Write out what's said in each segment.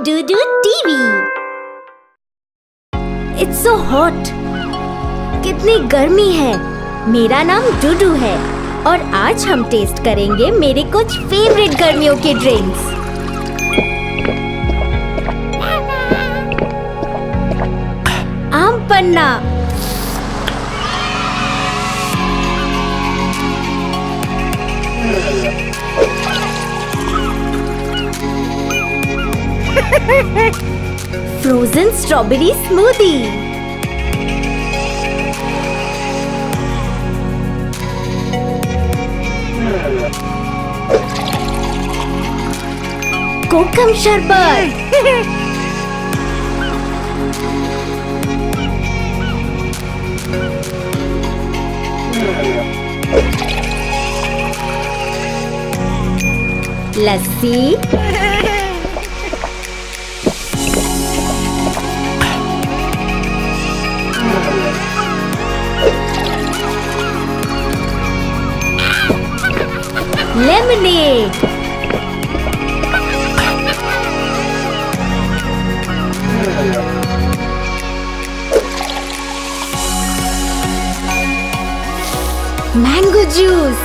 Doo TV. It's so hot. कितनी गर्मी है। मेरा नाम डूडू है और आज हम टेस्ट करेंगे मेरे कुछ फेवरेट गर्मियों के drinks. Aam panna, frozen strawberry smoothie, kokum sharbat, lassi, lemonade, mango juice,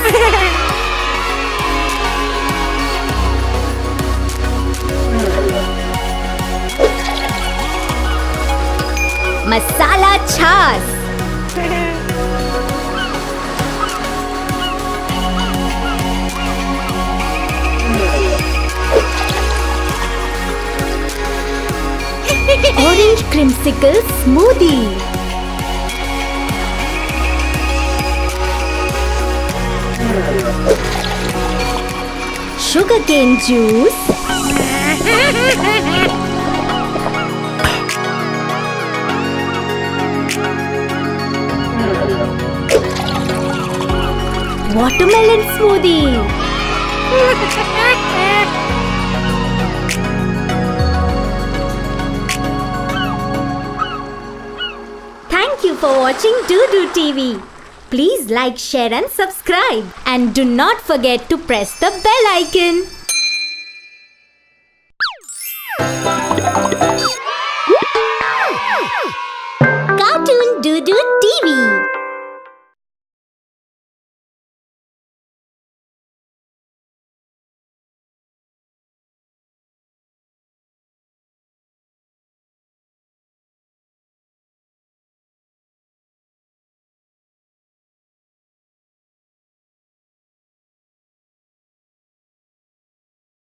masala chaas, orange creamsicle smoothie, Sugarcane Juice, watermelon smoothie, Thank you for watching Doo TV. Please like, share and subscribe. And do not forget to press the bell icon. Cartoon Doo TV.